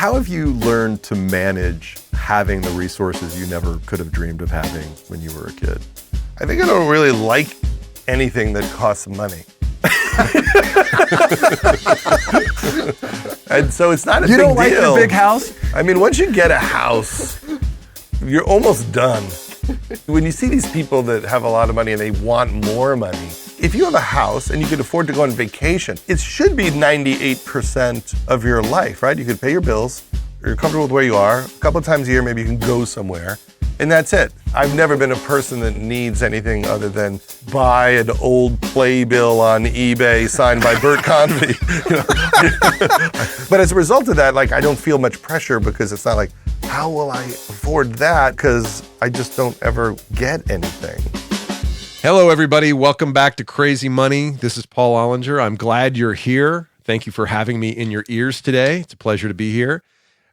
How have you learned to manage having the resources you never could have dreamed of having when you were a kid? I think I don't really like anything that costs money. And so it's not a big deal. You don't like the big house? I mean, once you get a house, you're almost done. When you see these people that have a lot of money and they want more money, if you have a house and you can afford to go on vacation, it should be 98% of your life, right? You could pay your bills, you're comfortable with where you are, a couple of times a year maybe you can go somewhere, and that's it. I've never been a person that needs anything other than buy an old playbill on eBay signed by Bert Convy. But as a result of that, I don't feel much pressure because it's not like, how will I afford that? Because I just don't ever get anything. Hello, everybody. Welcome back to Crazy Money. This is Paul Ollinger. I'm glad you're here. Thank you for having me in your ears today. It's a pleasure to be here.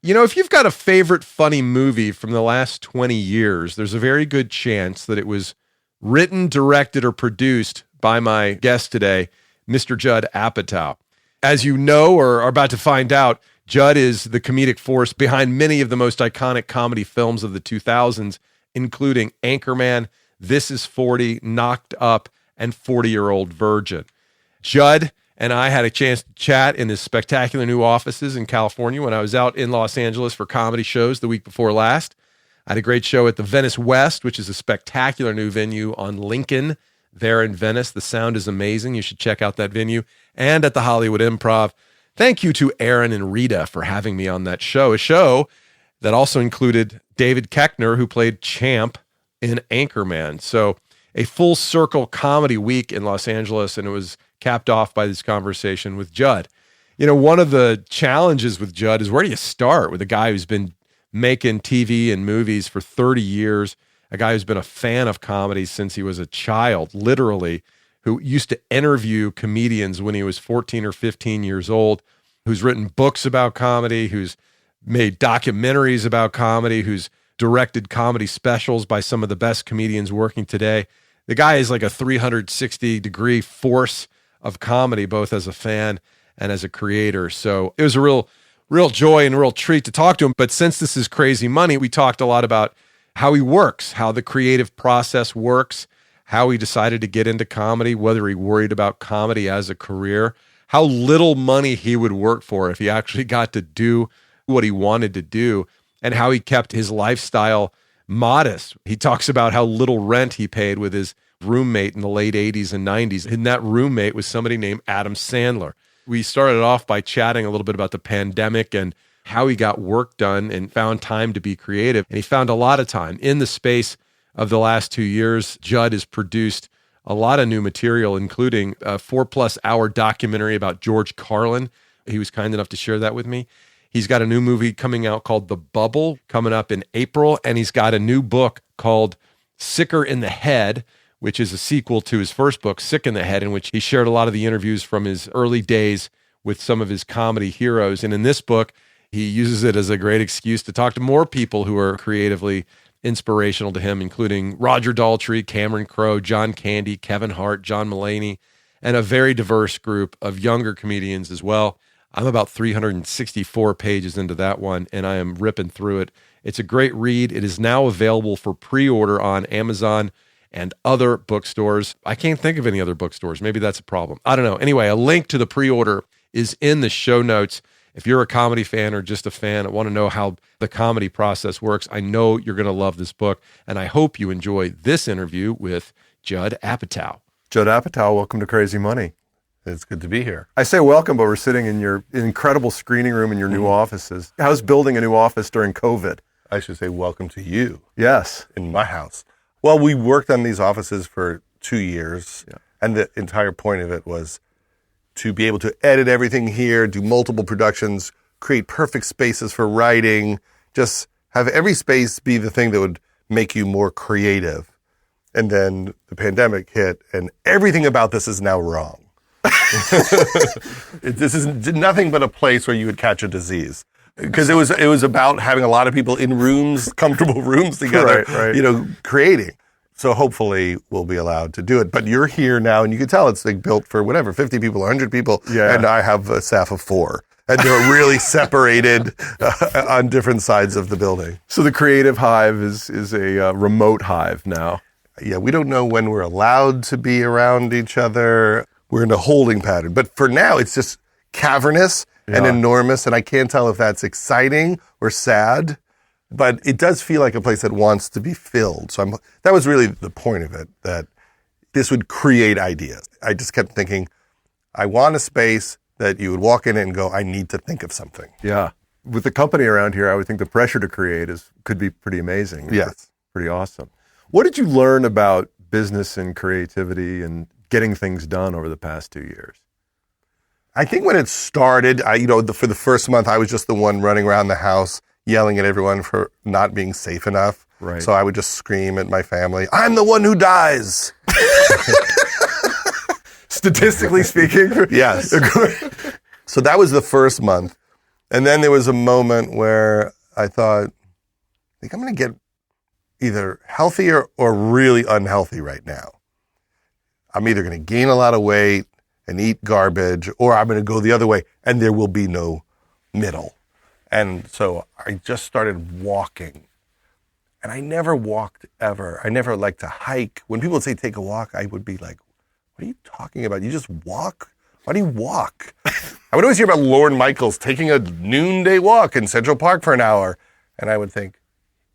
You know, if you've got a favorite funny movie from the last 20 years, there's a very good chance that it was written, directed, or produced by my guest today, Mr. Judd Apatow. As you know or are about to find out, Judd is the comedic force behind many of the most iconic comedy films of the 2000s, including Anchorman, This Is 40, Knocked Up, and 40-Year-Old Virgin. Judd and I had a chance to chat in his spectacular new offices in California when I was out in Los Angeles for comedy shows the week before last. I had a great show at the Venice West, which is a spectacular new venue on Lincoln there in Venice. The sound is amazing. You should check out that venue. And at the Hollywood Improv. Thank you to Aaron and Rita for having me on that show, a show that also included David Koechner, who played Champ in Anchorman. So a full circle comedy week in Los Angeles, and it was capped off by this conversation with Judd. You know, one of the challenges with Judd is, where do you start with a guy who's been making TV and movies for 30 years, a guy who's been a fan of comedy since he was a child, literally, who used to interview comedians when he was 14 or 15 years old, who's written books about comedy, who's made documentaries about comedy, who's directed comedy specials by some of the best comedians working today. The guy is like a 360-degree force of comedy, both as a fan and as a creator. So it was a real joy and a real treat to talk to him. But since this is Crazy Money, we talked a lot about how he works, how the creative process works, how he decided to get into comedy, whether he worried about comedy as a career, how little money he would work for if he actually got to do what he wanted to do, and how he kept his lifestyle modest. He talks about how little rent he paid with his roommate in the late 80s and 90s, and that roommate was somebody named Adam Sandler. We started off by chatting a little bit about the pandemic and how he got work done and found time to be creative. And he found a lot of time. In the space of the last 2 years, Judd has produced a lot of new material, including a 4+ hour documentary about George Carlin. He was kind enough to share that with me. He's got a new movie coming out called The Bubble, coming up in April. And he's got a new book called Sicker in the Head, which is a sequel to his first book, Sick in the Head, in which he shared a lot of the interviews from his early days with some of his comedy heroes. And in this book, he uses it as a great excuse to talk to more people who are creatively inspirational to him, including Roger Daltrey, Cameron Crowe, John Candy, Kevin Hart, John Mulaney, and a very diverse group of younger comedians as well. I'm about 364 pages into that one, and I am ripping through it. It's a great read. It is now available for pre-order on Amazon and other bookstores. I can't think of any other bookstores. Maybe that's a problem. I don't know. Anyway, a link to the pre-order is in the show notes. If you're a comedy fan or just a fan and want to know how the comedy process works, I know you're going to love this book, and I hope you enjoy this interview with Judd Apatow. Judd Apatow, welcome to Crazy Money. It's good to be here. I say welcome, but we're sitting in your incredible screening room in your new offices. How's building a new office during COVID? I should say welcome to you. Yes. In my house. Well, we worked on these offices for 2 years, and the entire point of it was to be able to edit everything here, do multiple productions, create perfect spaces for writing, just have every space be the thing that would make you more creative. And then the pandemic hit, and everything about this is now wrong. This is nothing but a place where you would catch a disease. Because it was about having a lot of people in rooms, comfortable rooms together, right. Creating. So hopefully we'll be allowed to do it. But you're here now, and you can tell it's like built for whatever, 50 people, 100 people, and I have a staff of 4. and they're really separated on different sides of the building. So the creative hive is a remote hive now. Yeah, we don't know when we're allowed to be around each other. We're in a holding pattern. But for now, it's just cavernous and enormous, and I can't tell if that's exciting or sad, but it does feel like a place that wants to be filled. So that was really the point of it, that this would create ideas. I just kept thinking, I want a space that you would walk in and go, I need to think of something. Yeah. With the company around here, I would think the pressure to create could be pretty amazing. Yes. It's pretty awesome. What did you learn about business and creativity and getting things done over the past 2 years? I think when it started, for the first month, I was just the one running around the house yelling at everyone for not being safe enough. Right. So I would just scream at my family, I'm the one who dies. Statistically speaking? Yes. So that was the first month. And then there was a moment where I thought, I think I'm going to get either healthier or really unhealthy right now. I'm either going to gain a lot of weight and eat garbage, or I'm going to go the other way, and there will be no middle. And so I just started walking. And I never walked ever. I never liked to hike. When people would say take a walk, I would be like, what are you talking about? You just walk? Why do you walk? I would always hear about Lorne Michaels taking a noonday walk in Central Park for an hour. And I would think,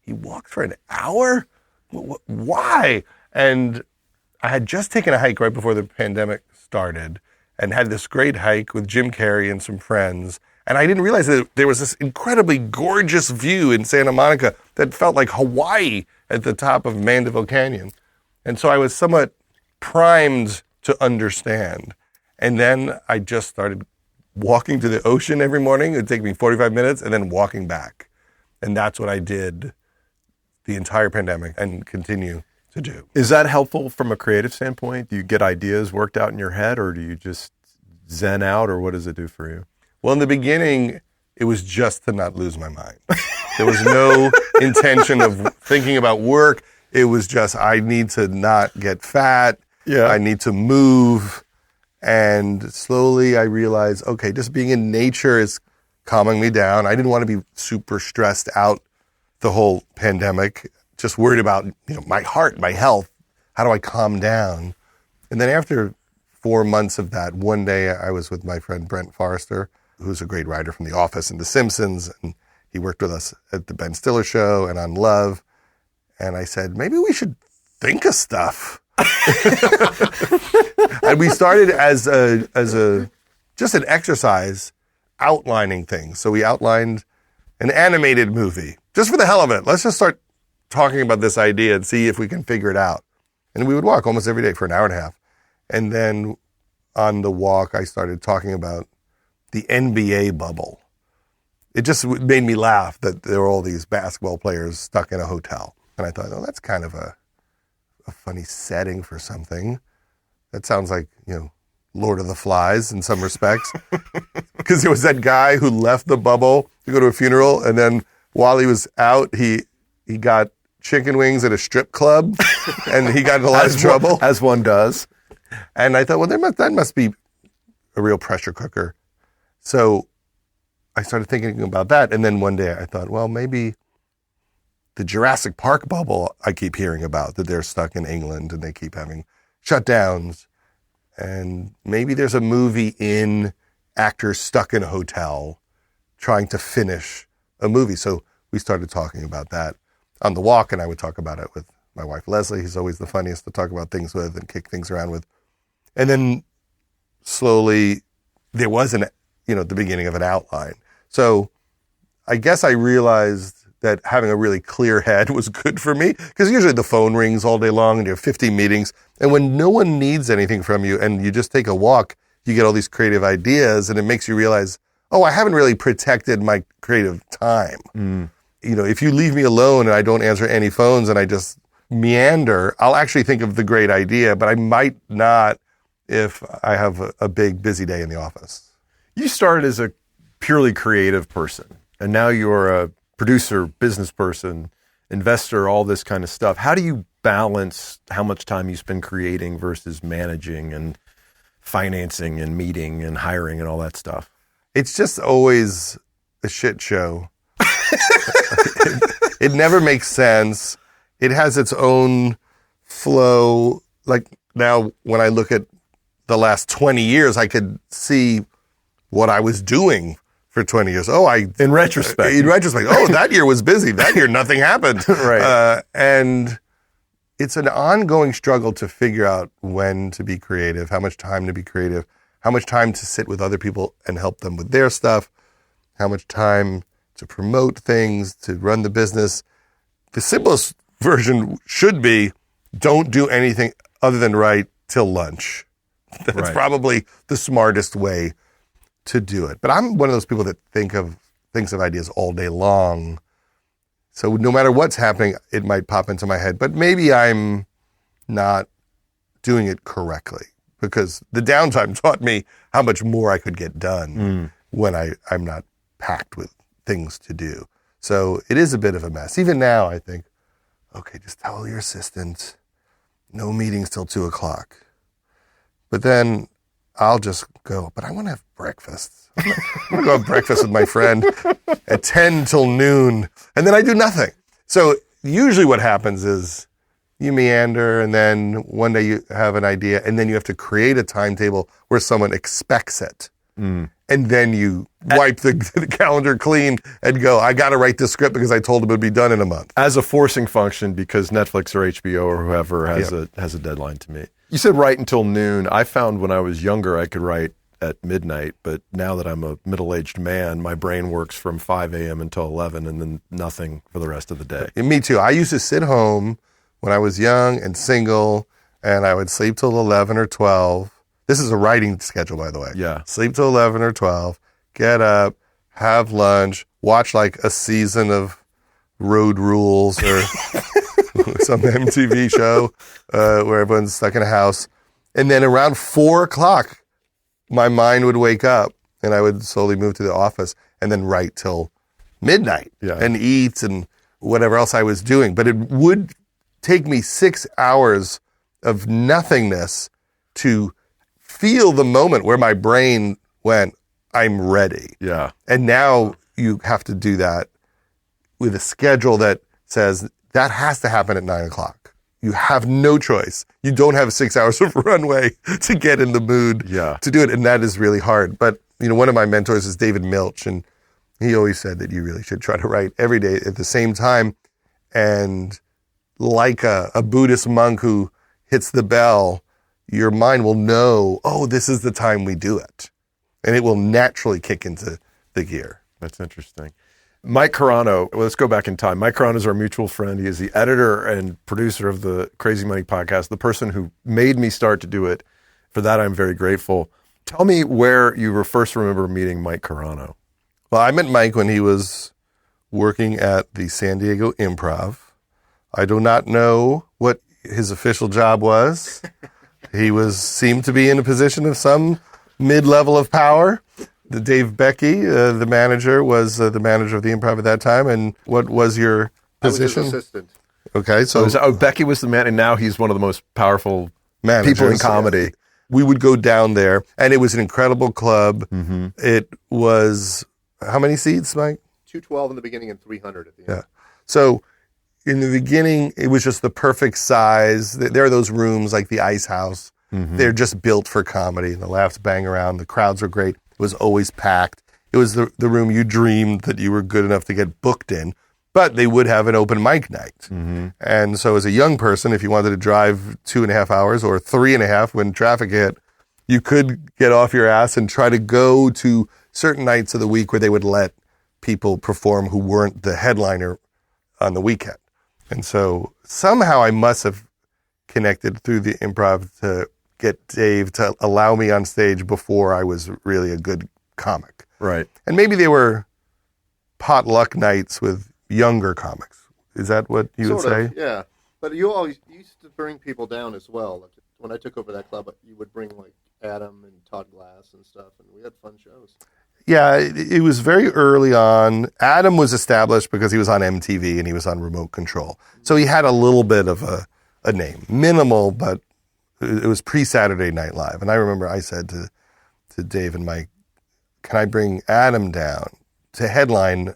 he walked for an hour? Why? And I had just taken a hike right before the pandemic started and had this great hike with Jim Carrey and some friends. And I didn't realize that there was this incredibly gorgeous view in Santa Monica that felt like Hawaii at the top of Mandeville Canyon. And so I was somewhat primed to understand. And then I just started walking to the ocean every morning. It would take me 45 minutes and then walking back. And that's what I did the entire pandemic and continue to do. Is that helpful from a creative standpoint? Do you get ideas worked out in your head, or do you just zen out, or what does it do for you? Well, in the beginning, it was just to not lose my mind. There was no intention of thinking about work. It was just, I need to not get fat. Yeah. I need to move. And slowly I realized, okay, just being in nature is calming me down. I didn't want to be super stressed out the whole pandemic, just worried about, my heart, my health. How do I calm down? And then after 4 months of that, one day I was with my friend Brent Forrester, who's a great writer from The Office and The Simpsons, and he worked with us at the Ben Stiller Show and on Love. And I said, maybe we should think of stuff. And we started as just an exercise outlining things. So we outlined an animated movie just for the hell of it. Let's just start talking about this idea and see if we can figure it out. And we would walk almost every day for an hour and a half. And then on the walk, I started talking about the NBA bubble. It just made me laugh that there were all these basketball players stuck in a hotel. And I thought, oh, that's kind of a funny setting for something. That sounds like, Lord of the Flies in some respects. Because there was that guy who left the bubble to go to a funeral, and then while he was out, he got chicken wings at a strip club, and he got in a lot of trouble. As one does. And I thought, well, that must be a real pressure cooker. So I started thinking about that, and then one day I thought, well, maybe the Jurassic Park bubble I keep hearing about, that they're stuck in England and they keep having shutdowns. And maybe there's a movie in actors stuck in a hotel trying to finish a movie. So we started talking about that on the walk, and I would talk about it with my wife, Leslie. He's always the funniest to talk about things with and kick things around with. And then slowly there was the beginning of an outline. So I guess I realized that having a really clear head was good for me, because usually the phone rings all day long and you have 50 meetings. And when no one needs anything from you and you just take a walk, you get all these creative ideas, and it makes you realize, oh, I haven't really protected my creative time. Mm. If you leave me alone and I don't answer any phones and I just meander, I'll actually think of the great idea, but I might not if I have a big, busy day in the office. You started as a purely creative person, and now you're a producer, business person, investor, all this kind of stuff. How do you balance how much time you spend creating versus managing and financing and meeting and hiring and all that stuff? It's just always a shit show. It never makes sense. It has its own flow. Like now, when I look at the last 20 years, I could see what I was doing for 20 years. In retrospect. That year was busy. That year, nothing happened. Right. And it's an ongoing struggle to figure out when to be creative, how much time to be creative, how much time to sit with other people and help them with their stuff, how much time to promote things, to run the business. The simplest version should be don't do anything other than write till lunch. That's probably the smartest way to do it. But I'm one of those people that thinks of ideas all day long. So no matter what's happening, it might pop into my head. But maybe I'm not doing it correctly because the downtime taught me how much more I could get done when I'm not packed with things to do. So it is a bit of a mess. Even now, I think, okay, just tell your assistant, no meetings till 2:00. But then I'll just go, but I want to have breakfast. I'm going to go have breakfast with my friend at 10 till noon. And then I do nothing. So usually what happens is you meander and then one day you have an idea and then you have to create a timetable where someone expects it. And then you wipe the calendar clean and go, I got to write this script because I told them it would be done in a month. As a forcing function because Netflix or HBO or whoever has a deadline to meet. You said write until noon. I found when I was younger I could write at midnight, but now that I'm a middle-aged man, my brain works from 5 a.m. until 11 and then nothing for the rest of the day. And me too. I used to sit home when I was young and single and I would sleep till 11 or 12. This is a writing schedule, by the way. Yeah. Sleep till 11 or 12, get up, have lunch, watch like a season of Road Rules or some MTV show where everyone's stuck in a house. And then around 4:00, my mind would wake up and I would slowly move to the office and then write till midnight and eat and whatever else I was doing. But it would take me 6 hours of nothingness to feel the moment where my brain went, I'm ready. Yeah. And now you have to do that with a schedule that says that has to happen at 9:00. You have no choice. You don't have 6 hours of runway to get in the mood to do it. And that is really hard. But, one of my mentors is David Milch, and he always said that you really should try to write every day at the same time. And like a Buddhist monk who hits the bell, your mind will know, this is the time we do it. And it will naturally kick into the gear. That's interesting. Mike Carano, let's go back in time. Mike Carano is our mutual friend. He is the editor and producer of the Crazy Money podcast, the person who made me start to do it. For that, I'm very grateful. Tell me where you were first remember meeting Mike Carano. Well, I met Mike when he was working at the San Diego Improv. I do not know what his official job was. He seemed to be in a position of some mid-level of power. Dave Becky, the manager, was the manager of the Improv at that time. And what was your position? I was his assistant. Okay, so Becky was the man, and now he's one of the most powerful managers, people in comedy. We would go down there, and it was an incredible club. Mm-hmm. It was, how many seats, Mike? 212 in the beginning and 300 at the end. Yeah. So in the beginning, it was just the perfect size. There are those rooms like the Ice House. Mm-hmm. They're just built for comedy. The laughs bang around. The crowds are great. It was always packed. It was the room you dreamed that you were good enough to get booked in. But they would have an open mic night. Mm-hmm. And so as a young person, if you wanted to drive 2.5 hours or 3.5 when traffic hit, you could get off your ass and try to go to certain nights of the week where they would let people perform who weren't the headliner on the weekend. And so somehow I must have connected through the Improv to get Dave to allow me on stage before I was really a good comic. Right. And maybe they were potluck nights with younger comics. Is that what you would say? Yeah. But you always used to bring people down as well. Like when I took over that club, you would bring like Adam and Todd Glass and stuff, and we had fun shows. Yeah, it was very early on. Adam was established because he was on MTV and he was on Remote Control. So he had a little bit of a name. Minimal, but it was pre-Saturday Night Live. And I remember I said to Dave and Mike, can I bring Adam down to headline?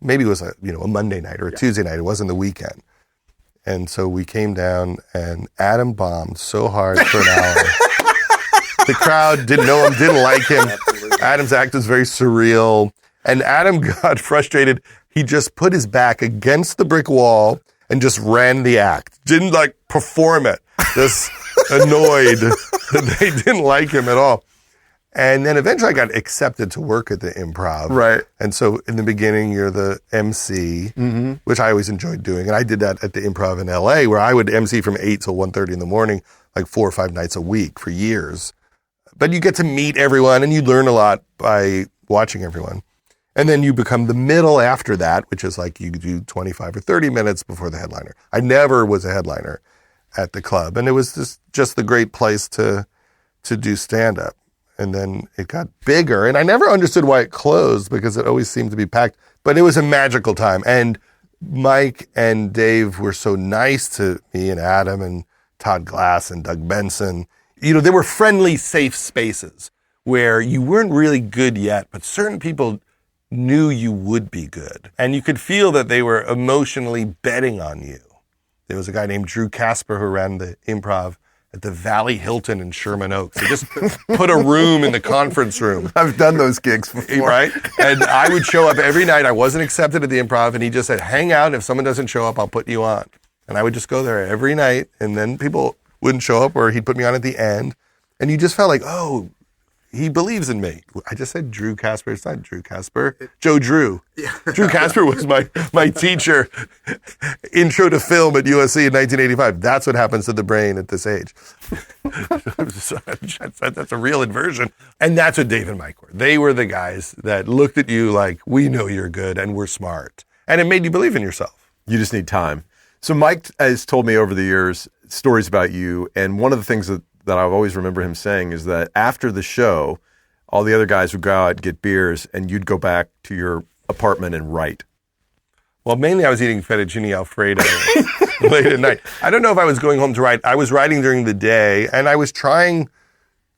Maybe it was a Monday night or a Tuesday night. It wasn't the weekend. And so we came down, and Adam bombed so hard for an hour. The crowd didn't know him, didn't like him. Absolutely. Adam's act was very surreal. And Adam got frustrated. He just put his back against the brick wall and just ran the act. Didn't perform it. Just annoyed that they didn't like him at all. And then eventually I got accepted to work at the Improv. Right. And so in the beginning, you're the MC, which I always enjoyed doing. And I did that at the Improv in LA, where I would MC from 8 till 1:30 in the morning, 4 or 5 nights a week for years. But you get to meet everyone, and you learn a lot by watching everyone. And then you become the middle after that, which is you do 25 or 30 minutes before the headliner. I never was a headliner at the club. And it was just the great place to do stand-up. And then it got bigger. And I never understood why it closed, because it always seemed to be packed. But it was a magical time. And Mike and Dave were so nice to me, and Adam and Todd Glass and Doug Benson. They were friendly, safe spaces where you weren't really good yet, but certain people knew you would be good. And you could feel that they were emotionally betting on you. There was a guy named Drew Casper who ran the Improv at the Valley Hilton in Sherman Oaks. He just put a room in the conference room. I've done those gigs before. Right? And I would show up every night. I wasn't accepted at the Improv, and he just said, hang out. If someone doesn't show up, I'll put you on. And I would just go there every night, and then people wouldn't show up, or he'd put me on at the end. And you just felt like, oh, he believes in me. I just said Drew Casper. It's not Drew Casper. Joe Drew. Yeah. Drew Casper was my teacher. Intro to film at USC in 1985. That's what happens to the brain at this age. That's a real inversion. And that's what Dave and Mike were. They were the guys that looked at you like, we know you're good and we're smart. And it made you believe in yourself. You just need time. So Mike has told me over the years stories about you, and one of the things that I always remember him saying is that after the show, all the other guys would go out, get beers, and you'd go back to your apartment and write. Well, mainly I was eating fettuccine Alfredo late at night. I don't know if I was going home to write. I was writing during the day, and I was trying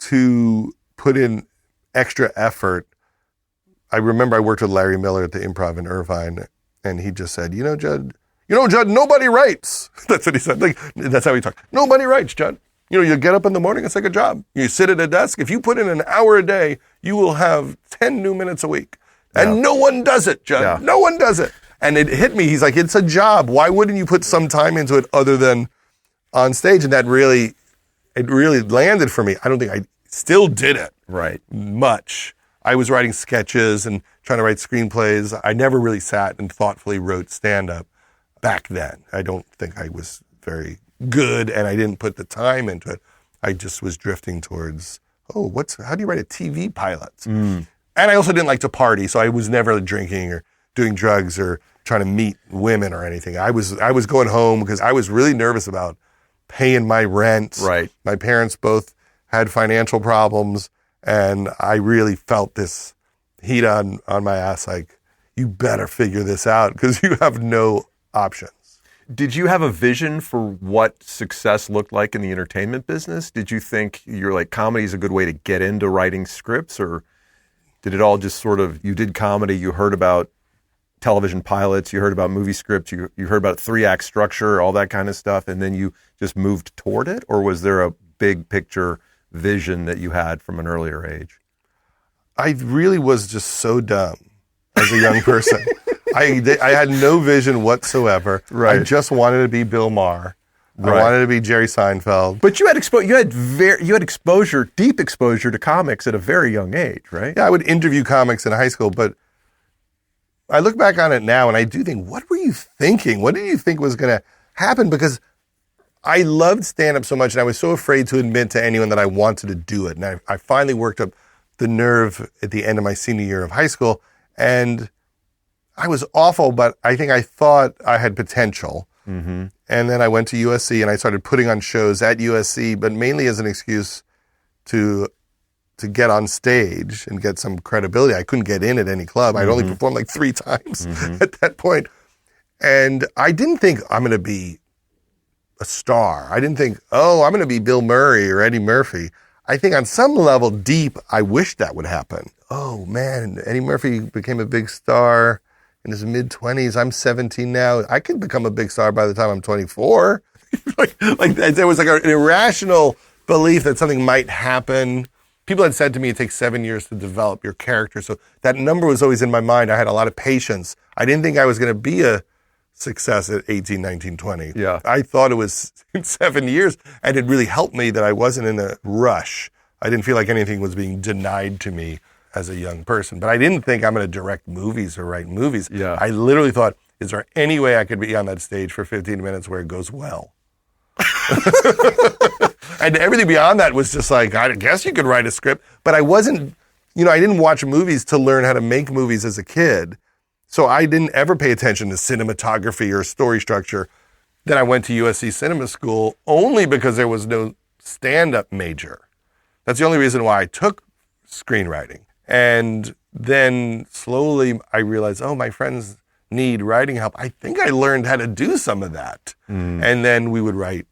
to put in extra effort. I remember I worked with Larry Miller at the Improv in Irvine, and he just said, Judd, nobody writes. That's what he said. That's how he talked. Nobody writes, Judd. You get up in the morning, it's like a job. You sit at a desk. If you put in an hour a day, you will have 10 new minutes a week. And no one does it, Judd. Yeah. No one does it. And it hit me. He's like, it's a job. Why wouldn't you put some time into it other than on stage? And it really landed for me. I don't think I still did it much. I was writing sketches and trying to write screenplays. I never really sat and thoughtfully wrote stand-up back then. I don't think I was very good, and I didn't put the time into it. I just was drifting towards, how do you write a TV pilot? And I also didn't like to party, so I was never drinking or doing drugs or trying to meet women or anything. I was going home because I was really nervous about paying my rent. Right. My parents both had financial problems, and I really felt this heat on my ass, like, you better figure this out because you have no options. Did you have a vision for what success looked like in the entertainment business? Did you think you're like, comedy is a good way to get into writing scripts, or did it all just sort of, you did comedy, you heard about television pilots, you heard about movie scripts, you heard about 3-act structure, all that kind of stuff, and then you just moved toward it? Or was there a big picture vision that you had from an earlier age? I really was just so dumb as a young person. I had no vision whatsoever. Right. I just wanted to be Bill Maher. Right. I wanted to be Jerry Seinfeld. But you had exposure, deep exposure to comics at a very young age, right? Yeah, I would interview comics in high school, but I look back on it now and I do think, what were you thinking? What did you think was going to happen? Because I loved stand-up so much, and I was so afraid to admit to anyone that I wanted to do it. And I finally worked up the nerve at the end of my senior year of high school, and I was awful, but I think I thought I had potential. Mm-hmm. And then I went to USC and I started putting on shows at USC, but mainly as an excuse to get on stage and get some credibility. I couldn't get in at any club. I'd only performed like 3 times at that point. And I didn't think I'm going to be a star. I didn't think, I'm going to be Bill Murray or Eddie Murphy. I think on some level deep, I wish that would happen. oh man, Eddie Murphy became a big star in his mid-20s. I'm 17 now. I could become a big star by the time I'm 24. like there was like an irrational belief that something might happen. People had said to me it takes 7 years to develop your character. So that number was always in my mind. I had a lot of patience. I didn't think I was going to be a success at 18, 19, 20. Yeah. I thought it was 7 years, and it really helped me that I wasn't in a rush. I didn't feel like anything was being denied to me as a young person. But I didn't think I'm going to direct movies or write movies. Yeah. I literally thought, is there any way I could be on that stage for 15 minutes where it goes well? And everything beyond that was just like, I guess you could write a script. But I wasn't, I didn't watch movies to learn how to make movies as a kid. So I didn't ever pay attention to cinematography or story structure. Then I went to USC Cinema School only because there was no stand-up major. That's the only reason why I took screenwriting. And then slowly I realized, my friends need writing help. I think I learned how to do some of that. And then we would write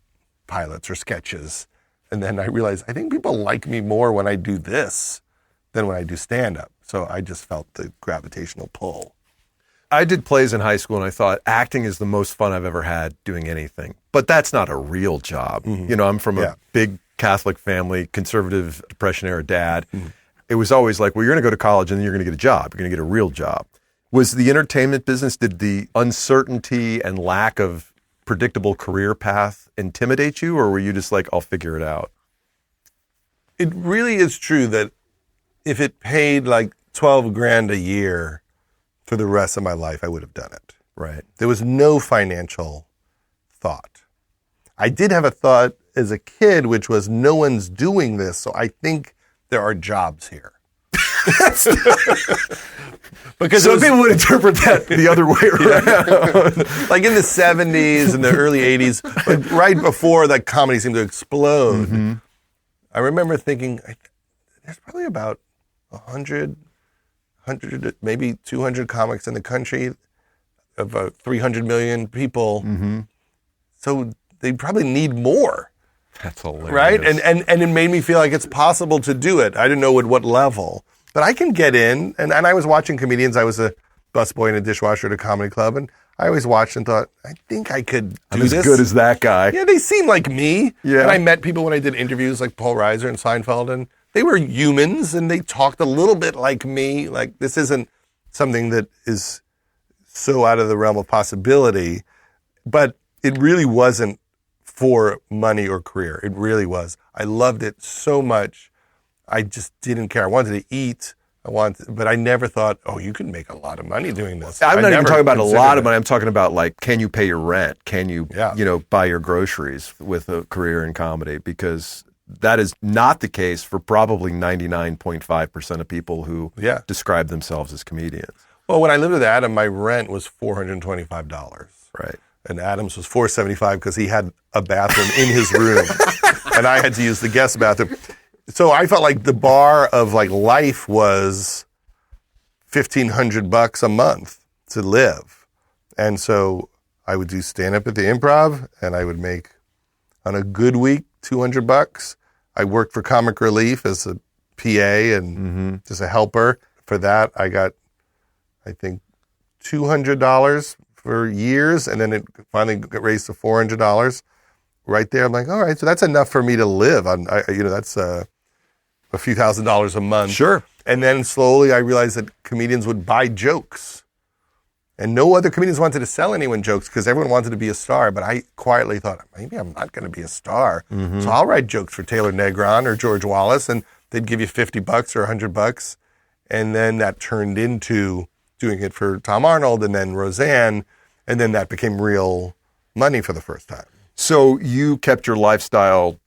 pilots or sketches. And then I realized, I think people like me more when I do this than when I do stand-up. So I just felt the gravitational pull. I did plays in high school, and I thought acting is the most fun I've ever had doing anything. But that's not a real job. I'm from a big Catholic family, conservative Depression-era dad. It was always like, well, you're going to go to college, and then you're going to get a job. You're going to get a real job. Was the entertainment business, did the uncertainty and lack of predictable career path intimidate you, or were you just like, I'll figure it out? It really is true that if it paid like $12,000 a year for the rest of my life, I would have done it. Right. There was no financial thought. I did have a thought as a kid, which was no one's doing this, so I think there are jobs here. Because some people would interpret that the other way around. Like in the 70s and the early 80s, like right before that comedy seemed to explode, I remember thinking, there's probably about 100, maybe 200 comics in the country of 300 million people. So they probably need more. That's hilarious. Right? And it made me feel like it's possible to do it. I didn't know at what level. But I can get in, and I was watching comedians. I was a busboy and a dishwasher at a comedy club, and I always watched and thought, I think I could do this. I'm as good as that guy. Yeah, they seem like me. Yeah. And I met people when I did interviews like Paul Reiser and Seinfeld, and they were humans, and they talked a little bit like me. Like, this isn't something that is so out of the realm of possibility, but it really wasn't for money or career. It really was. I loved it so much. I just didn't care. I wanted to eat. But I never thought, you can make a lot of money doing this. I'm not even talking about a lot of money. I'm talking about like, can you pay your rent? Can you, buy your groceries with a career in comedy? Because that is not the case for probably 99.5% of people who describe themselves as comedians. Well, when I lived with Adam, my rent was $425. Right. And Adam's was $475 because he had a bathroom in his room, and I had to use the guest bathroom. So I felt like the bar of like life was $1,500 a month to live. And so I would do stand-up at the Improv, and I would make, on a good week, $200. I worked for Comic Relief as a PA and just a helper. For that, I got, I think, $200 for years, and then it finally got raised to $400. Right there, I'm like, all right, so that's enough for me to live on. That's a few $1,000s a month. Sure. And then slowly I realized that comedians would buy jokes. And no other comedians wanted to sell anyone jokes because everyone wanted to be a star. But I quietly thought, maybe I'm not going to be a star. So I'll write jokes for Taylor Negron or George Wallace, and they'd give you $50 or $100. And then that turned into doing it for Tom Arnold and then Roseanne. And then that became real money for the first time. So you kept your lifestyle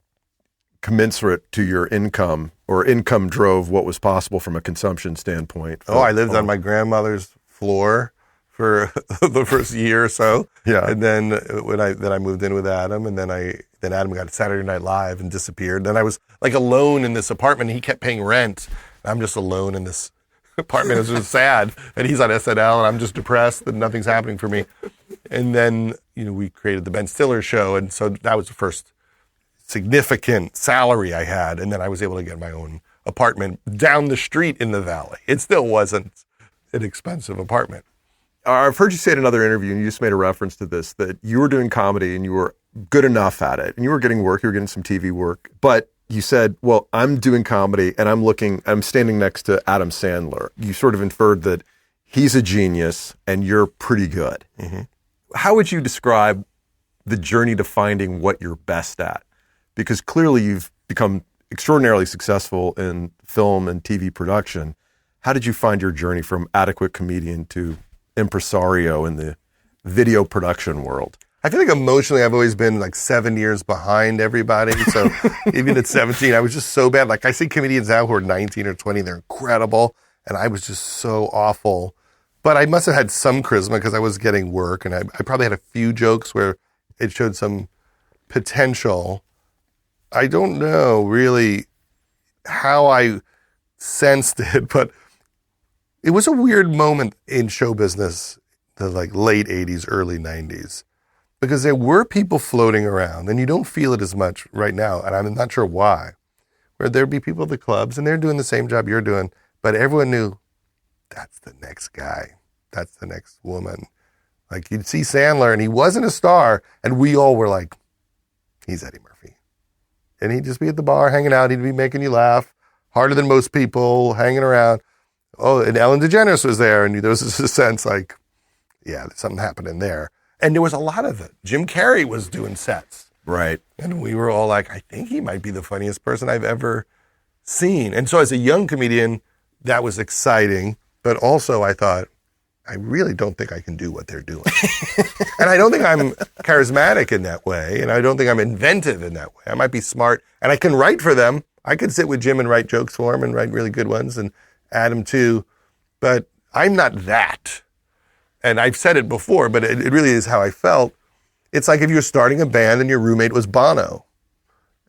commensurate to your income, or income drove what was possible from a consumption standpoint. I lived on my grandmother's floor for the first year or so. Yeah. And then when I moved in with Adam, and then Adam got Saturday Night Live and disappeared. Then I was like alone in this apartment. He kept paying rent. I'm just alone in this apartment. It was just sad. And he's on SNL, and I'm just depressed and nothing's happening for me. And then, we created the Ben Stiller show. And so that was the first significant salary I had. And then I was able to get my own apartment down the street in the Valley. It still wasn't an expensive apartment. I've heard you say in another interview, and you just made a reference to this, that you were doing comedy and you were good enough at it, and you were getting work, you were getting some TV work, but you said, well, I'm doing comedy and I'm standing next to Adam Sandler. You sort of inferred that he's a genius and you're pretty good. Mm-hmm. How would you describe the journey to finding what you're best at? Because clearly you've become extraordinarily successful in film and TV production. How did you find your journey from adequate comedian to impresario in the video production world? I feel like emotionally I've always been like 7 years behind everybody. So even at 17, I was just so bad. Like I see comedians now who are 19 or 20, they're incredible. And I was just so awful. But I must have had some charisma because I was getting work. And I probably had a few jokes where it showed some potential. I don't know really how I sensed it, but it was a weird moment in show business, the like late 80s, early 90s, because there were people floating around, and you don't feel it as much right now, and I'm not sure why, where there'd be people at the clubs, and they're doing the same job you're doing, but everyone knew, that's the next guy, that's the next woman. Like, you'd see Sandler, and he wasn't a star, and we all were like, he's Eddie Murphy. And he'd just be at the bar hanging out, he'd be making you laugh, harder than most people, hanging around. Oh, and Ellen DeGeneres was there, and there was a sense like, yeah, there's something happening there. And there was a lot of it. Jim Carrey was doing sets. Right. And we were all like, I think he might be the funniest person I've ever seen. And so as a young comedian, that was exciting. But also I thought, I really don't think I can do what they're doing. And I don't think I'm charismatic in that way. And I don't think I'm inventive in that way. I might be smart, and I can write for them. I could sit with Jim and write jokes for him and write really good ones, and Adam too, but I'm not that. And I've said it before, but it really is how I felt. It's like if you were starting a band and your roommate was Bono,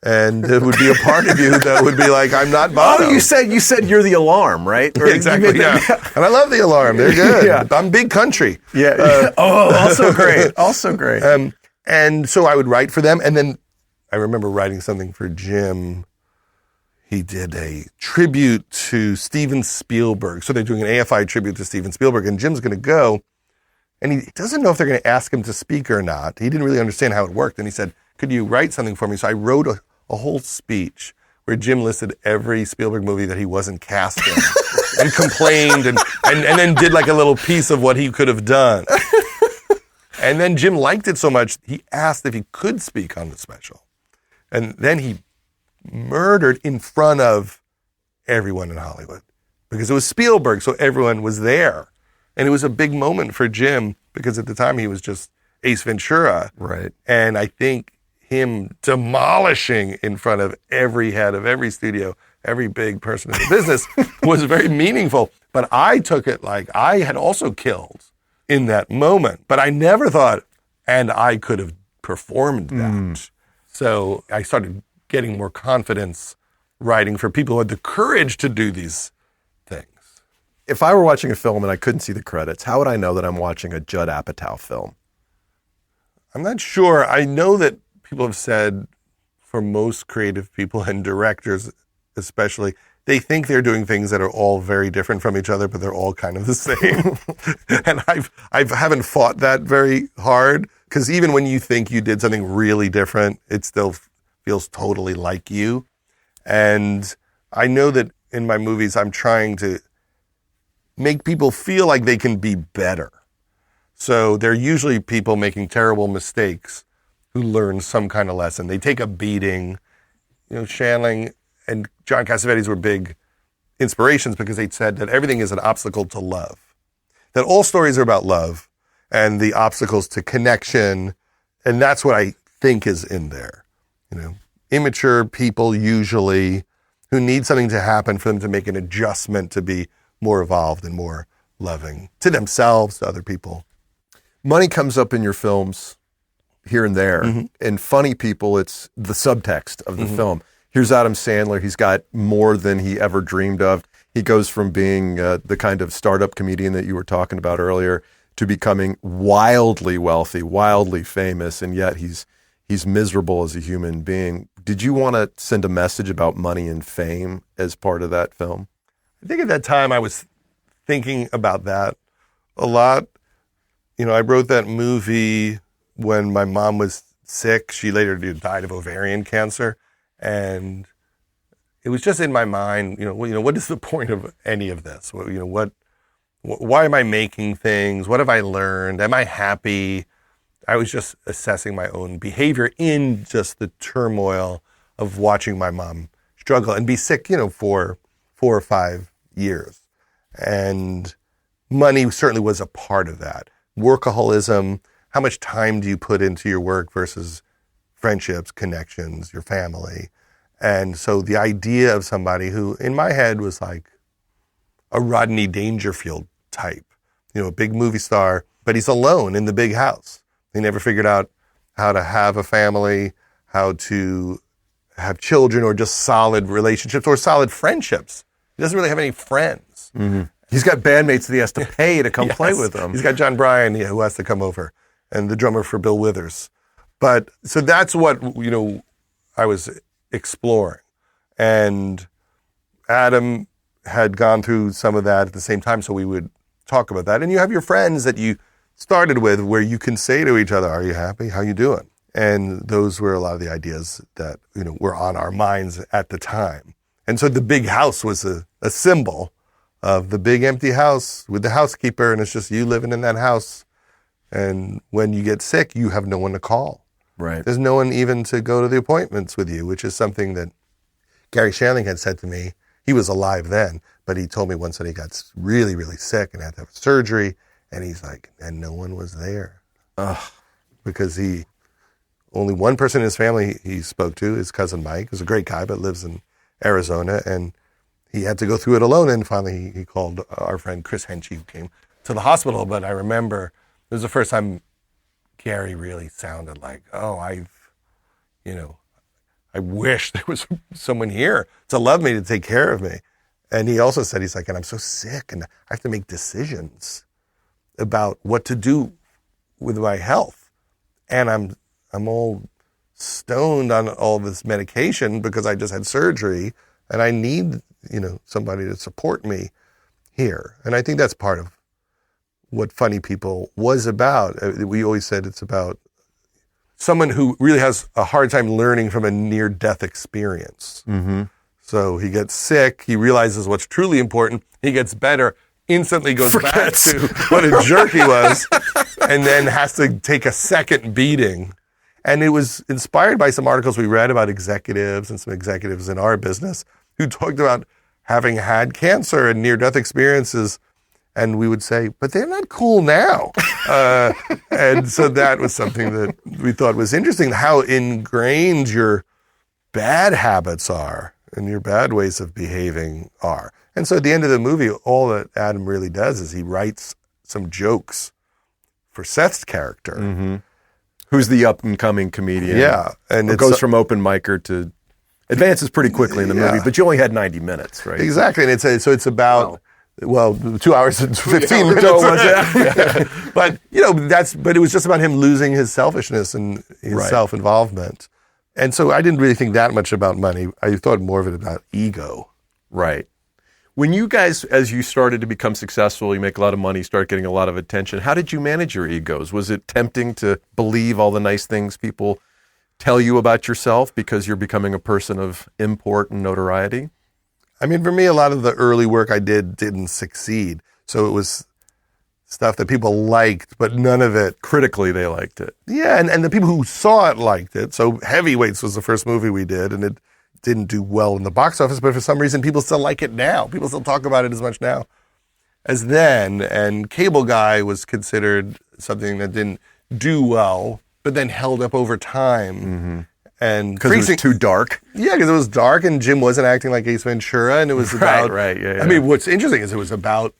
and it would be a part of you that would be like, I'm not Bono. Oh, you said you're the Alarm, right? Or exactly, yeah. And I love the Alarm. They're good. Yeah. I'm Big Country. Yeah. Also great. Also great. And so I would write for them, and then I remember writing something for Jim. He did a tribute to Steven Spielberg. So they're doing an AFI tribute to Steven Spielberg, and Jim's going to go, and he doesn't know if they're going to ask him to speak or not. He didn't really understand how it worked, and he said, could you write something for me? So I wrote a whole speech where Jim listed every Spielberg movie that he wasn't cast in and complained and then did like a little piece of what he could have done. And then Jim liked it so much, he asked if he could speak on the special. And then he murdered in front of everyone in Hollywood because it was Spielberg, so everyone was there. And it was a big moment for Jim because at the time he was just Ace Ventura. Right. And I think him demolishing in front of every head of every studio, every big person in the business was very meaningful. But I took it like I had also killed in that moment. But I never thought, and I could have performed that. So I started getting more confidence writing for people who had the courage to do these things. If I were watching a film and I couldn't see the credits, how would I know that I'm watching a Judd Apatow film? I'm not sure. I know that people have said for most creative people and directors especially, they think they're doing things that are all very different from each other, but they're all kind of the same. And I haven't fought that very hard, because even when you think you did something really different, it still feels totally like you. And I know that in my movies, I'm trying to make people feel like they can be better. So they're usually people making terrible mistakes who learn some kind of lesson. They take a beating. You know, Shandling and John Cassavetes were big inspirations because they said that everything is an obstacle to love. That all stories are about love and the obstacles to connection. And that's what I think is in there. You know, immature people usually who need something to happen for them to make an adjustment to be more evolved and more loving to themselves, to other people. Money comes up in your films here and there. Mm-hmm. And funny people, it's the subtext of the film. Here's Adam Sandler. He's got more than he ever dreamed of. He goes from being the kind of startup comedian that you were talking about earlier to becoming wildly wealthy, wildly famous, and yet he's he's miserable as a human being. Did you want to send a message about money and fame as part of that film? I think at that time I was thinking about that a lot. I wrote that movie when my mom was sick. She later died of ovarian cancer. And it was just in my mind, what is the point of any of this? Why am I making things? What have I learned? Am I happy? I was just assessing my own behavior in just the turmoil of watching my mom struggle and be sick, for 4 or 5 years. And money certainly was a part of that. Workaholism, how much time do you put into your work versus friendships, connections, your family? And so the idea of somebody who, in my head, was like a Rodney Dangerfield type, a big movie star, but he's alone in the big house. He never figured out how to have a family, how to have children, or just solid relationships or solid friendships. He doesn't really have any friends. Mm-hmm. He's got bandmates that he has to pay to come play with them. He's got John Bryan, who has to come over, and the drummer for Bill Withers. But so that's what, I was exploring. And Adam had gone through some of that at the same time, so we would talk about that. And you have your friends that you started with where you can say to each other, are you happy? How you doing? And those were a lot of the ideas that, were on our minds at the time. And so the big house was a symbol of the big empty house with the housekeeper, and it's just you living in that house. And when you get sick, you have no one to call. Right. There's no one even to go to the appointments with you, which is something that Gary Shandling had said to me. He was alive then, but he told me once that he got really, really sick and had to have surgery. And he's like, and no one was there. Because only one person in his family he spoke to, his cousin Mike, who's a great guy, but lives in Arizona. And he had to go through it alone. And finally he called our friend Chris Henchy, who came to the hospital. But I remember it was the first time Gary really sounded like, I wish there was someone here to love me, to take care of me. And he also said, he's like, and I'm so sick and I have to make decisions about what to do with my health. And I'm all stoned on all this medication because I just had surgery and I need, somebody to support me here. And I think that's part of what Funny People was about. We always said it's about someone who really has a hard time learning from a near-death experience. Mm-hmm. So he gets sick, he realizes what's truly important, he gets better, instantly goes back to what a jerk he was, and then has to take a second beating. And it was inspired by some articles we read about executives and some executives in our business who talked about having had cancer and near-death experiences. And we would say, but they're not cool now. And so that was something that we thought was interesting, how ingrained your bad habits are and your bad ways of behaving are. And so at the end of the movie, all that Adam really does is he writes some jokes for Seth's character. Mm-hmm. Who's the up-and-coming comedian. Yeah. And it goes from open micer to advances pretty quickly in the movie, but you only had 90 minutes, right? Exactly. And it's about... Well, 2 hours and 15 minutes. But, but it was just about him losing his selfishness and his self-involvement. And so I didn't really think that much about money. I thought more of it about ego. Right. When you guys, as you started to become successful, you make a lot of money, start getting a lot of attention, how did you manage your egos? Was it tempting to believe all the nice things people tell you about yourself because you're becoming a person of import and notoriety? I mean, for me, a lot of the early work I did didn't succeed. So it was stuff that people liked, but none of it. Critically, they liked it. Yeah, and the people who saw it liked it. So Heavyweights was the first movie we did, and it didn't do well in the box office, but for some reason, people still like it now. People still talk about it as much now as then. And Cable Guy was considered something that didn't do well, but then held up over time. Mm-hmm. And because it was too dark. Yeah, because it was dark, and Jim wasn't acting like Ace Ventura, and it was about. Yeah. I mean, what's interesting is it was about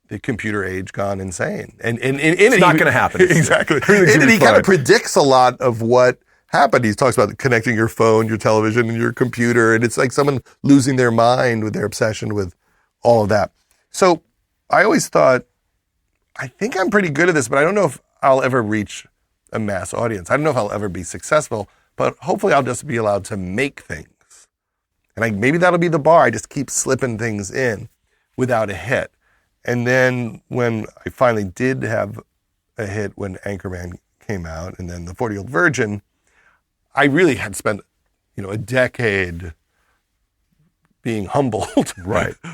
the computer age gone insane, and it's not going to happen. Exactly. And he kind of predicts a lot of what happened. He talks about connecting your phone, your television, and your computer, and it's like someone losing their mind with their obsession with all of that. So I always thought, I think I'm pretty good at this, but I don't know if I'll ever reach a mass audience. I don't know if I'll ever be successful, but hopefully I'll just be allowed to make things. And maybe that'll be the bar. I just keep slipping things in without a hit. And then when I finally did have a hit when Anchorman came out and then The 40-Year-Old Virgin, I really had spent, a decade being humbled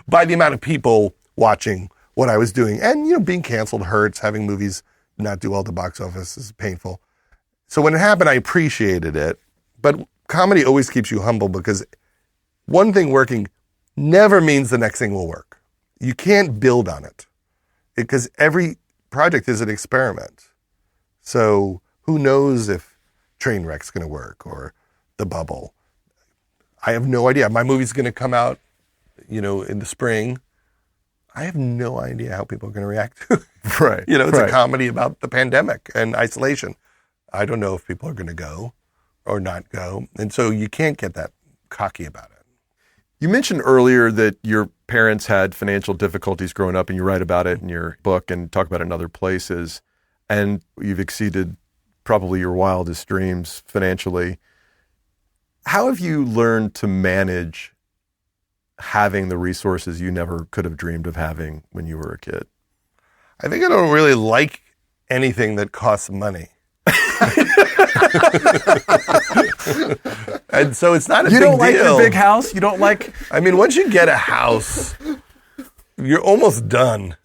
by the amount of people watching what I was doing. And, being canceled hurts. Having movies not do well at the box office is painful. So when it happened, I appreciated it. But comedy always keeps you humble because one thing working never means the next thing will work. You can't build on it because every project is an experiment. So who knows if Trainwreck's going to work or The Bubble. I have no idea. My movie's going to come out, in the spring. I have no idea how people are going to react to it. Right. It's a comedy about the pandemic and isolation. I don't know if people are going to go or not go. And so you can't get that cocky about it. You mentioned earlier that your parents had financial difficulties growing up, and you write about it in your book and talk about it in other places. And you've exceeded probably your wildest dreams financially. How have you learned to manage having the resources you never could have dreamed of having when you were a kid? I think I don't really like anything that costs money. And so it's not a big deal. You don't like your big house? You don't like... I mean, once you get a house, you're almost done.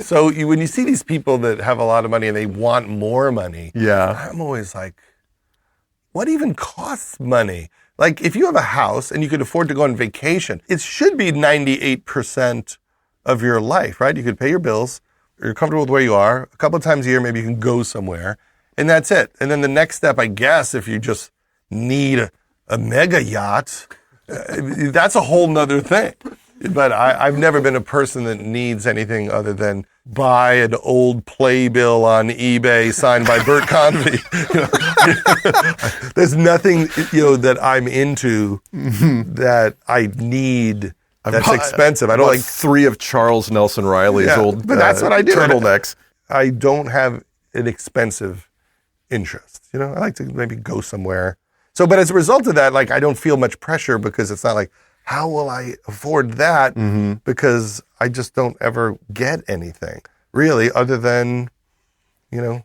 So when you see these people that have a lot of money and they want more money, I'm always like, what even costs money? Like, if you have a house and you could afford to go on vacation, it should be 98% of your life, right? You could pay your bills, you're comfortable with where you are. A couple of times a year, maybe you can go somewhere, and that's it. And then the next step, I guess, if you just need a mega yacht, that's a whole nother thing. But I've never been a person that needs anything other than buy an old playbill on eBay signed by Bert Convy. There's nothing, that I'm into that I need that's expensive. I don't like 3 of Charles Nelson Riley's old but that's what I do. turtlenecks. I don't have an expensive interest. I like to maybe go somewhere. So, but as a result of that, I don't feel much pressure because it's not like, how will I afford that? Because I just don't ever get anything, really, other than, maybe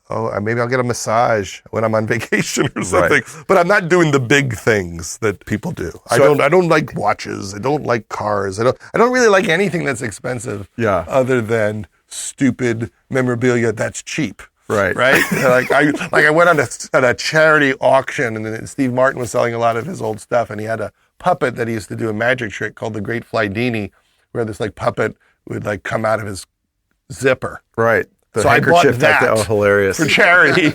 I'll get a massage when I'm on vacation or something. Right. But I'm not doing the big things that people do. So I don't like watches. I don't like cars. I don't really like anything that's expensive. Other than stupid memorabilia that's cheap. Right. I went on a charity auction, and then Steve Martin was selling a lot of his old stuff, and he had a puppet that he used to do a magic trick called the Great Flydini, where this puppet would come out of his zipper. Right. So I bought that hilarious. for charity.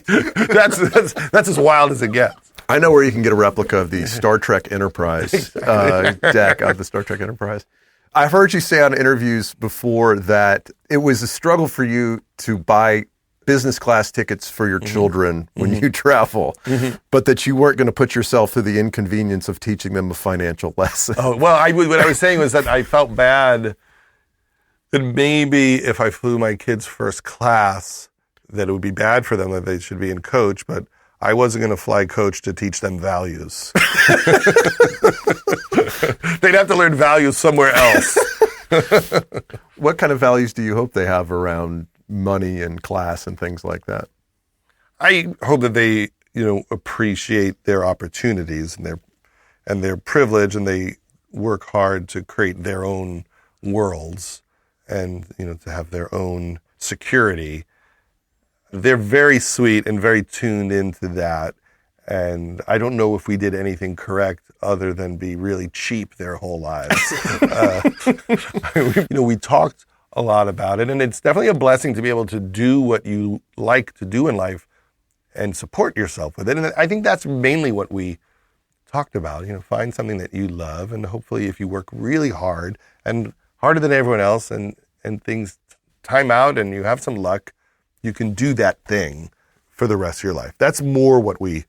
That's as wild as it gets. I know where you can get a replica of the Star Trek Enterprise deck of the Star Trek Enterprise. I've heard you say on interviews before that it was a struggle for you to buy business class tickets for your children when you travel, but that you weren't going to put yourself through the inconvenience of teaching them a financial lesson. Oh, well, what I was saying was that I felt bad that maybe if I flew my kids first class, that it would be bad for them, that they should be in coach, but I wasn't going to fly coach to teach them values. They'd have to learn values somewhere else. What kind of values do you hope they have around money and class and things like that? I hope that they, appreciate their opportunities and their privilege, and they work hard to create their own worlds and, to have their own security. They're very sweet and very tuned into that. And I don't know if we did anything correct other than be really cheap their whole lives. We talked a lot about it, and it's definitely a blessing to be able to do what you like to do in life and support yourself with it. And I think that's mainly what we talked about. Find something that you love, and hopefully if you work really hard and harder than everyone else, and things time out and you have some luck, you can do that thing for the rest of your life. That's more what we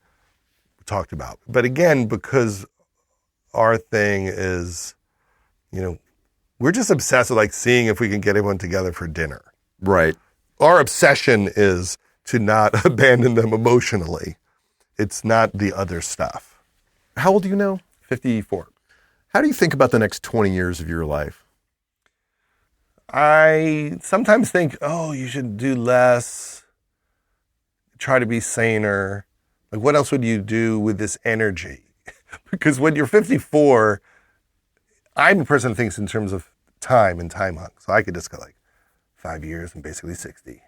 talked about. But again, because our thing is, we're just obsessed with seeing if we can get everyone together for dinner. Right. Our obsession is to not abandon them emotionally. It's not the other stuff. How old are you now? 54. How do you think about the next 20 years of your life? I sometimes think, oh, you should do less, try to be saner. Like, what else would you do with this energy? Because when you're 54, I'm a person who thinks in terms of time and time hunks. So I could just go like 5 years and basically 60.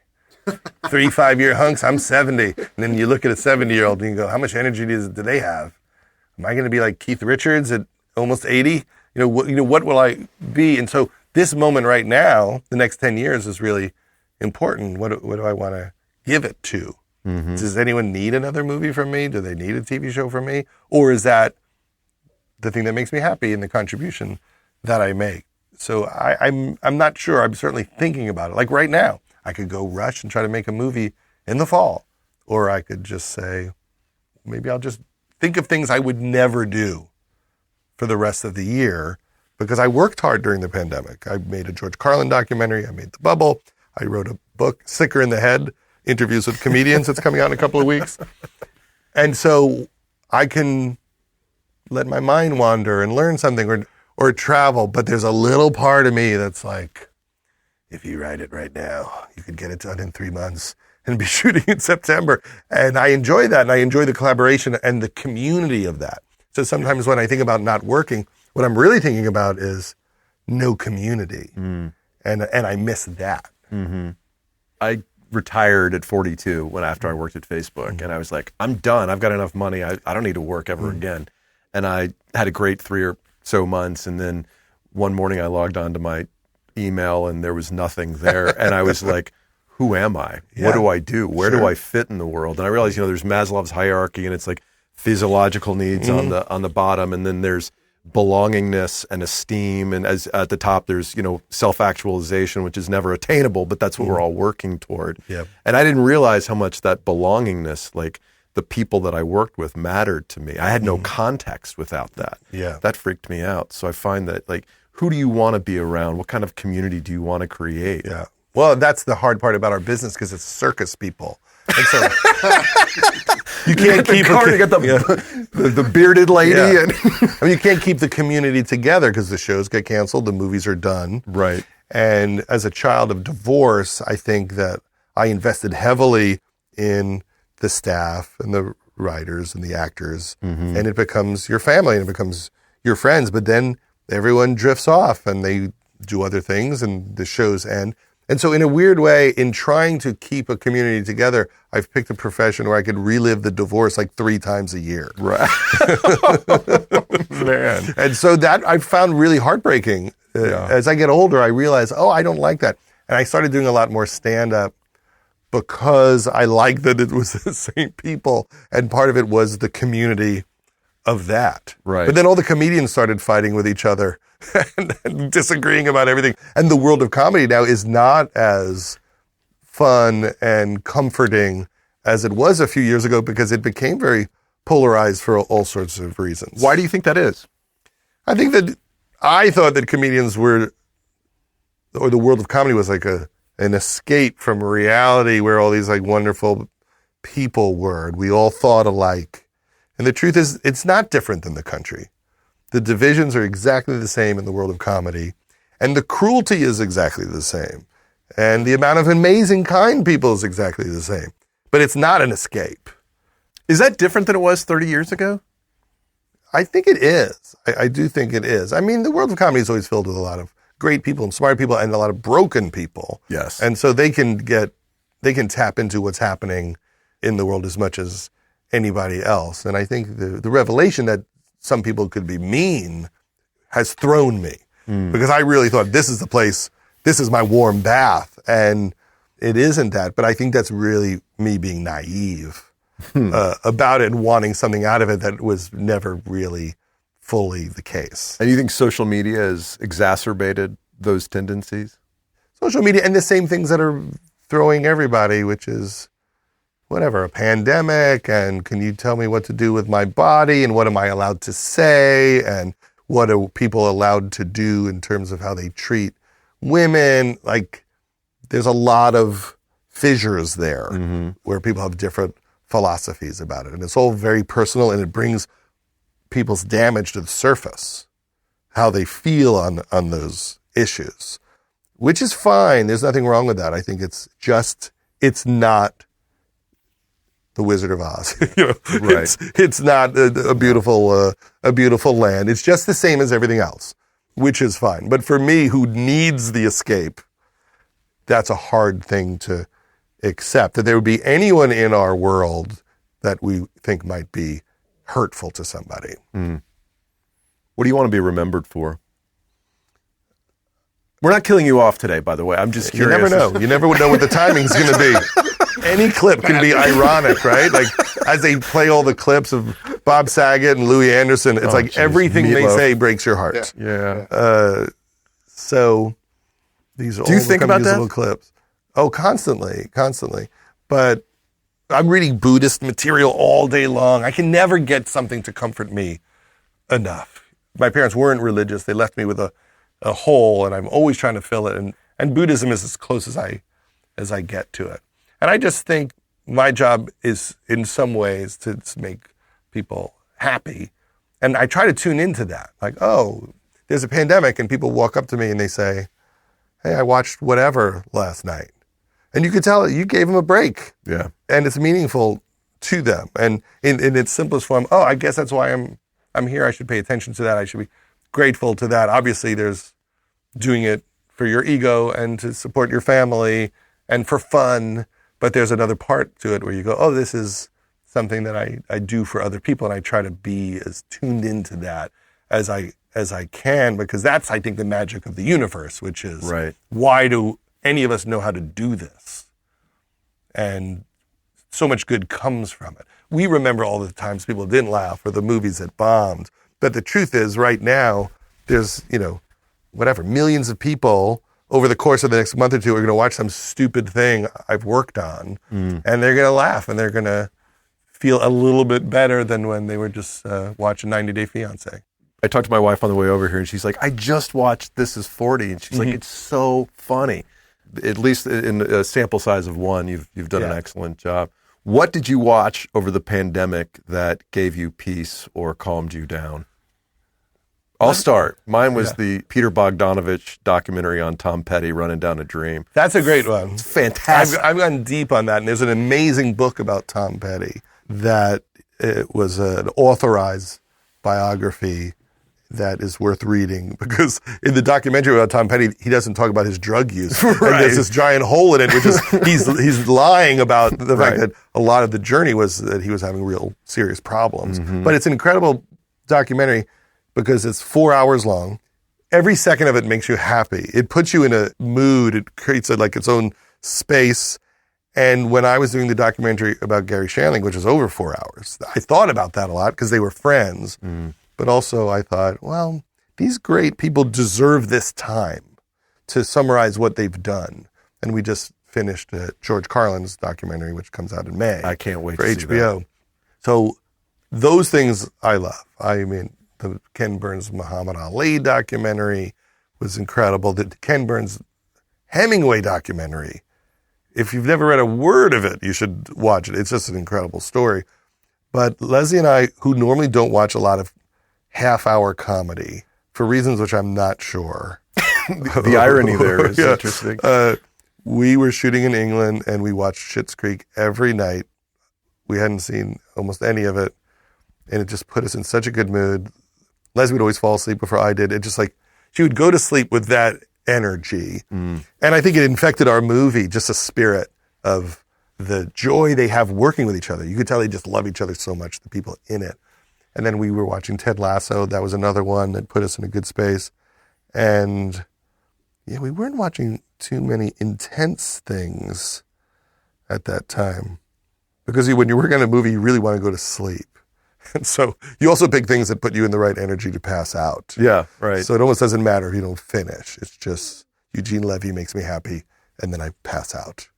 3 5-year hunks, I'm 70. And then you look at a 70-year-old and you go, how much energy do they have? Am I going to be like Keith Richards at almost 80? What will I be? And so this moment right now, the next 10 years is really important. What do I want to give it to? Mm-hmm. Does anyone need another movie from me? Do they need a TV show from me? Or is that the thing that makes me happy and the contribution that I make? So I'm not sure. I'm certainly thinking about it. Like right now, I could go rush and try to make a movie in the fall. Or I could just say, maybe I'll just think of things I would never do for the rest of the year because I worked hard during the pandemic. I made a George Carlin documentary. I made The Bubble. I wrote a book, Sicker in the Head, Interviews with Comedians. It's coming out in a couple of weeks. And so I can let my mind wander and learn something or travel. But there's a little part of me that's like, if you write it right now, you could get it done in 3 months and be shooting in September. And I enjoy that. And I enjoy the collaboration and the community of that. So sometimes when I think about not working, what I'm really thinking about is no community. And I miss that. Mm-hmm. I retired at 42 after I worked at Facebook. And I was like, I'm done. I've got enough money. I don't need to work ever again. And I had a great 3 or so months. And then one morning I logged onto my email and there was nothing there. And I was like, who am I? Yeah. What do I do? Where do I fit in the world? And I realized, there's Maslow's hierarchy and it's like physiological needs on the bottom. And then there's belongingness and esteem. And as at the top, there's, self-actualization, which is never attainable, but that's what we're all working toward. Yep. And I didn't realize how much that belongingness, like the people that I worked with mattered to me. I had no context without that. Yeah. That freaked me out. So I find that who do you want to be around? What kind of community do you want to create? Yeah. Well, that's the hard part about our business because it's circus people. And so you can't keep you got the bearded lady. Yeah. And you can't keep the community together because the shows get canceled, the movies are done. Right. And as a child of divorce, I think that I invested heavily in the staff and the writers and the actors, and it becomes your family and it becomes your friends. But then everyone drifts off and they do other things and the shows end. And so in a weird way, in trying to keep a community together, I've picked a profession where I could relive the divorce like 3 times a year. Right. Man. And so that I found really heartbreaking. As I get older, I realize, I don't like that. And I started doing a lot more stand-up because I liked that it was the same people. And part of it was the community of that. Right. But then all the comedians started fighting with each other and disagreeing about everything. And the world of comedy now is not as fun and comforting as it was a few years ago because it became very polarized for all sorts of reasons. Why do you think that is? I thought that comedians were, or the world of comedy was like an escape from reality where all these like wonderful people were. And we all thought alike. And the truth is, it's not different than the country. The divisions are exactly the same in the world of comedy. And the cruelty is exactly the same. And the amount of amazing, kind people is exactly the same. But it's not an escape. Is that different than it was 30 years ago? I think it is. I do think it is. I mean, the world of comedy is always filled with a lot of great people and smart people and a lot of broken people. Yes. And so they can tap into what's happening in the world as much as anybody else. And I think the revelation that some people could be mean has thrown me because I really thought this is the place, this is my warm bath. And it isn't that, but I think that's really me being naive about it and wanting something out of it that was never really fully the case. And you think social media has exacerbated those tendencies? Social media and the same things that are throwing everybody, which is whatever, a pandemic, and can you tell me what to do with my body, and what am I allowed to say, and what are people allowed to do in terms of how they treat women? Like, there's a lot of fissures there where people have different philosophies about it. And it's all very personal, and it brings people's damage to the surface, how they feel on those issues, which is fine. There's nothing wrong with that. I think it's not the Wizard of Oz. Right. It's not a beautiful land. It's just the same as everything else, which is fine. But for me, who needs the escape, that's a hard thing to accept, that there would be anyone in our world that we think might be hurtful to somebody. What do you want to be remembered for? We're not killing you off today, by the way. I'm just curious. You never know. You never would know what the timing's going to be. Any clip can be ironic, right? Like, as they play all the clips of Bob Saget and Louis Anderson, it's everything they say breaks your heart. Yeah. So these are Do you all think about usable that? clips. Oh, constantly. But I'm reading Buddhist material all day long. I can never get something to comfort me enough. My parents weren't religious. They left me with a hole, and I'm always trying to fill it. And Buddhism is as close as I get to it. And I just think my job is, in some ways, to make people happy. And I try to tune into that. Like, oh, there's a pandemic, and people walk up to me and they say, hey, I watched whatever last night. And you could tell you gave them a break. Yeah. And it's meaningful to them. And in its simplest form, oh, I guess that's why I'm here. I should pay attention to that. I should be grateful to that. Obviously, there's doing it for your ego and to support your family and for fun. But there's another part to it where you go, oh, this is something that I do for other people. And I try to be as tuned into that as I can, because that's, I think, the magic of the universe, which is why do any of us know how to do this? And so much good comes from it. We remember all the times people didn't laugh or the movies that bombed. But the truth is, right now, there's, millions of people over the course of the next month or two are going to watch some stupid thing I've worked on, and they're going to laugh, and they're going to feel a little bit better than when they were just watching 90 Day Fiancé. I talked to my wife on the way over here, and she's like, I just watched This Is 40, and she's like, it's so funny. At least in a sample size of one, you've done an excellent job. What did you watch over the pandemic that gave you peace or calmed you down? I'll start. Mine was the Peter Bogdanovich documentary on Tom Petty, Running Down a Dream. That's a great one. It's fantastic. I've gone deep on that, and there's an amazing book about Tom Petty that it was an authorized biography that is worth reading, because in the documentary about Tom Petty, he doesn't talk about his drug use. And there's this giant hole in it, which is he's lying about the fact that a lot of the journey was that he was having real serious problems. But it's an incredible documentary because it's 4 hours long. Every second of it makes you happy. It puts you in a mood. It creates its own space. And when I was doing the documentary about Gary Shandling, which was over 4 hours, I thought about that a lot because they were friends. But also I thought, well, these great people deserve this time to summarize what they've done. And we just finished George Carlin's documentary, which comes out in May. I can't wait for to see HBO. that. So those things I love. I mean, the Ken Burns Muhammad Ali documentary was incredible. The Ken Burns Hemingway documentary, if you've never read a word of it, you should watch it. It's just an incredible story. But Leslie and I, who normally don't watch a lot of half-hour comedy, for reasons which I'm not sure. The irony there is interesting. We were shooting in England, and we watched Schitt's Creek every night. We hadn't seen almost any of it, and it just put us in such a good mood. Leslie would always fall asleep before I did. It just she would go to sleep with that energy. And I think it infected our movie, just a spirit of the joy they have working with each other. You could tell they just love each other so much, the people in it. And then we were watching Ted Lasso. That was another one that put us in a good space. And we weren't watching too many intense things at that time. Because when you're working on a movie, you really want to go to sleep. And so you also pick things that put you in the right energy to pass out. Yeah, right. So it almost doesn't matter if you don't finish. It's just Eugene Levy makes me happy, and then I pass out.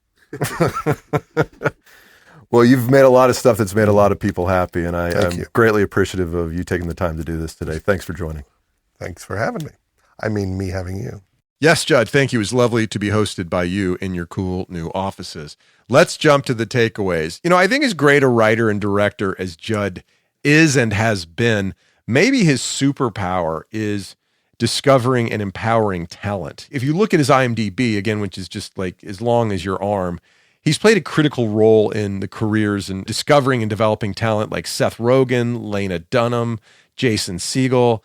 Well, you've made a lot of stuff that's made a lot of people happy, and Thank I'm you. greatly appreciative of you taking the time to do this today. Thanks for joining. Thanks for having me. I mean, me having you. Yes, Judd, thank you. It was lovely to be hosted by you in your cool new offices. Let's jump to the takeaways. I think as great a writer and director as Judd is and has been, maybe his superpower is discovering and empowering talent. If you look at his IMDb, again, which is just like as long as your arm, he's played a critical role in the careers and discovering and developing talent like Seth Rogen, Lena Dunham, Jason Segel,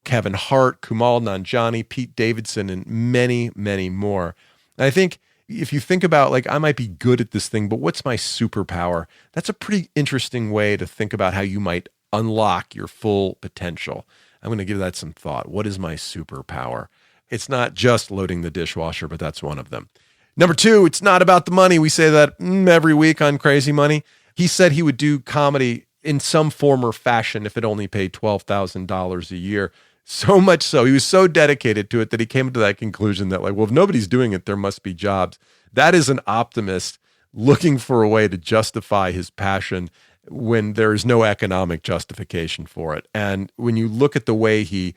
Kevin Hart, Kumail Nanjiani, Pete Davidson, and many, many more. And I think if you think about, like, I might be good at this thing, but what's my superpower? That's a pretty interesting way to think about how you might unlock your full potential. I'm going to give that some thought. What is my superpower? It's not just loading the dishwasher, but that's one of them. Number two, it's not about the money. We say that every week on Crazy Money. He said he would do comedy in some form or fashion if it only paid $12,000 a year. So much so, he was so dedicated to it that he came to that conclusion that, like, well, if nobody's doing it, there must be jobs. That is an optimist looking for a way to justify his passion when there is no economic justification for it. And when you look at the way he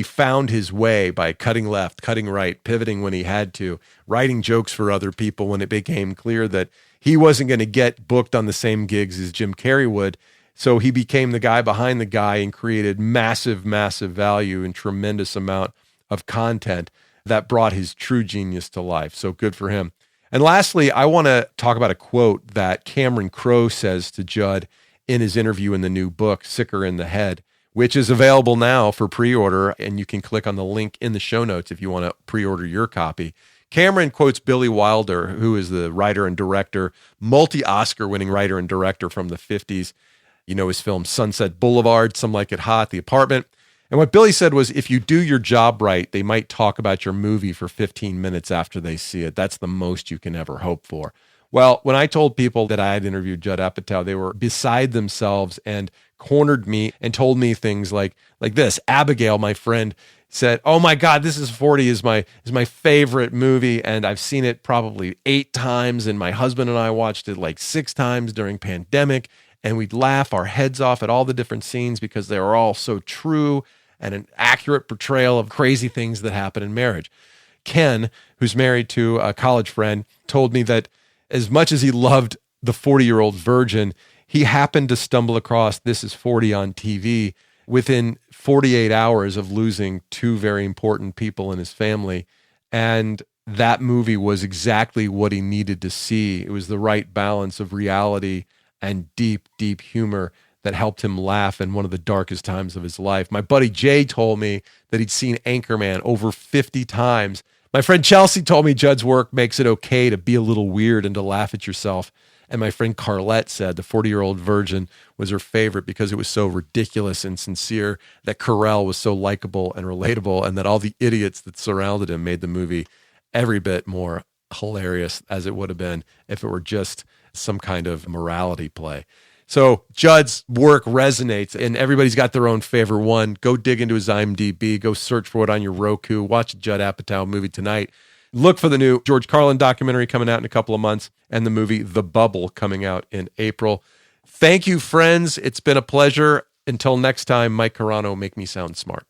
found his way by cutting left, cutting right, pivoting when he had to, writing jokes for other people when it became clear that he wasn't going to get booked on the same gigs as Jim Carrey would. So he became the guy behind the guy and created massive, massive value and tremendous amount of content that brought his true genius to life. So good for him. And lastly, I want to talk about a quote that Cameron Crowe says to Judd in his interview in the new book, Sicker in the Head, which is available now for pre-order. And you can click on the link in the show notes if you want to pre-order your copy. Cameron quotes Billy Wilder, who is the writer and director, multi-Oscar winning writer and director from the 50s. You know his film Sunset Boulevard, Some Like It Hot, The Apartment. And what Billy said was, if you do your job right, they might talk about your movie for 15 minutes after they see it. That's the most you can ever hope for. Well, when I told people that I had interviewed Judd Apatow, they were beside themselves and cornered me and told me things like this. Abigail, my friend, said, "Oh my God, This Is 40 is my favorite movie, and I've seen it probably 8 times, and my husband and I watched it like 6 times during pandemic. And we'd laugh our heads off at all the different scenes because they were all so true and an accurate portrayal of crazy things that happen in marriage." Ken, who's married to a college friend, told me that as much as he loved The 40-Year-Old Virgin, he happened to stumble across This Is 40 on TV within 48 hours of losing 2 very important people in his family. And that movie was exactly what he needed to see. It was the right balance of reality and deep, deep humor that helped him laugh in one of the darkest times of his life. My buddy Jay told me that he'd seen Anchorman over 50 times. My friend Chelsea told me Judd's work makes it okay to be a little weird and to laugh at yourself. And my friend Carlette said The 40-Year-Old Virgin was her favorite because it was so ridiculous and sincere, that Carell was so likable and relatable, and that all the idiots that surrounded him made the movie every bit more hilarious as it would have been if it were just some kind of morality play. So Judd's work resonates, and everybody's got their own favorite one. Go dig into his IMDb. Go search for it on your Roku. Watch a Judd Apatow movie tonight. Look for the new George Carlin documentary coming out in a couple of months, and the movie The Bubble coming out in April. Thank you, friends. It's been a pleasure. Until next time, Mike Carano, make me sound smart.